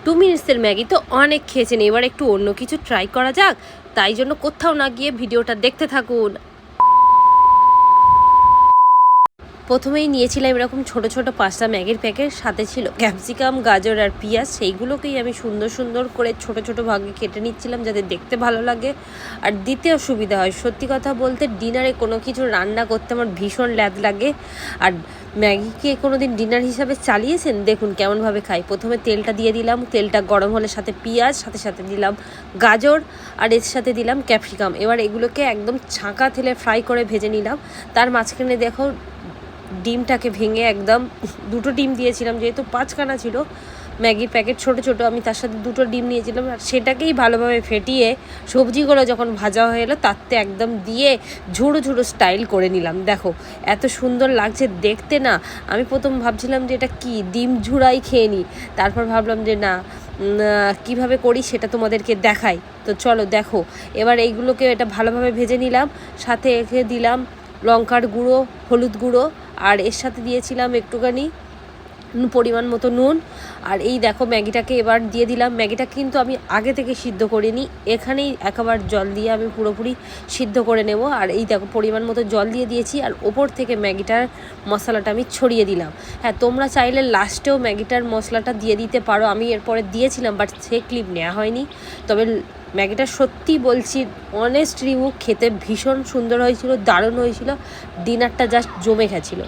2 মিনিটসের Maggi তো অনেক খেয়েছেন, এবার একটু অন্য কিছু ট্রাই করা যাক। তাই জন্য কোথাও না গিয়ে ভিডিওটা দেখতে থাকুন। প্রথমেই নিয়েছিলাম এরকম ছোট ছোট 5টা ম্যাগির প্যাকেট, সাথে ছিল ক্যাপসিকাম, গাজর আর পেঁয়াজ। সেইগুলোকেই আমি সুন্দর সুন্দর করে ছোট ছোট ভাগে কেটে নিচ্ছিলাম, যাতে দেখতে ভালো লাগে আর দিতেও সুবিধা হয়। সত্যি কথা বলতে ডিনারে কোনো কিছু রান্না করতে আমার ভীষণ ল্যাদ লাগে। আর ম্যাগিকে কোনো দিন ডিনার হিসাবে চালিয়েছেন? দেখুন কেমনভাবে খাই। প্রথমে তেলটা দিয়ে দিলাম, তেলটা গরম হলে সাথে পেঁয়াজ, সাথে সাথে দিলাম গাজর আর এর সাথে দিলাম ক্যাপসিকাম। এবার এগুলোকে একদম ছাঁকা তেলে ফ্রাই করে ভেজে নিলাম। তার মাঝখানে দেখো ডিমটাকে ভেঙে একদম 2টো ডিম দিয়েছিলাম, যেহেতু 5খানা ছিল ম্যাগির প্যাকেট ছোট ছোট, আমি তার সাথে 2টো ডিম নিয়েছিলাম। আর সেটাকেই ভালোভাবে ফেটিয়ে সবজিগুলো যখন ভাজা হয়ে এলো তাতে একদম দিয়ে ঝুড়ো ঝুড়ো স্টাইল করে নিলাম। দেখো এত সুন্দর লাগছে দেখতে না। আমি প্রথম ভাবছিলাম যে এটা কি ডিম ঝুড়াই খেয়ে নিই, তারপর ভাবলাম যে না, কিভাবে করি সেটা তোমাদেরকে দেখাই। তো চলো দেখো। এবার এইগুলোকে এটা ভালোভাবে ভেজে নিলাম, সাথে একে দিলাম লঙ্কার গুঁড়ো, হলুদ গুঁড়ো, আর এর সাথে দিয়েছিলাম একটুখানি পরিমাণ মতো নুন। আর এই দেখো ম্যাগিটাকে এবার দিয়ে দিলাম। ম্যাগিটা কিন্তু আমি আগে থেকে সিদ্ধ করিনি, এখানেই একবার জল দিয়ে আমি পুরোপুরি সিদ্ধ করে নেব। আর এই দেখো পরিমাণ মতো জল দিয়ে দিয়েছি, আর ওপর থেকে ম্যাগিটার মশলাটা আমি ছড়িয়ে দিলাম। হ্যাঁ, তোমরা চাইলে লাস্টেও ম্যাগিটার মশলাটা দিয়ে দিতে পারো, আমি এরপরে দিয়েছিলাম বাট সে ক্লিপ নেওয়া হয়নি। তবে ম্যাগিটা সত্যি বলছি অনেস্ট রিভিউ, খেতে ভীষণ সুন্দর হয়েছিল, দারুণ হয়েছিল। ডিনারটা জাস্ট জমে গেছিলো।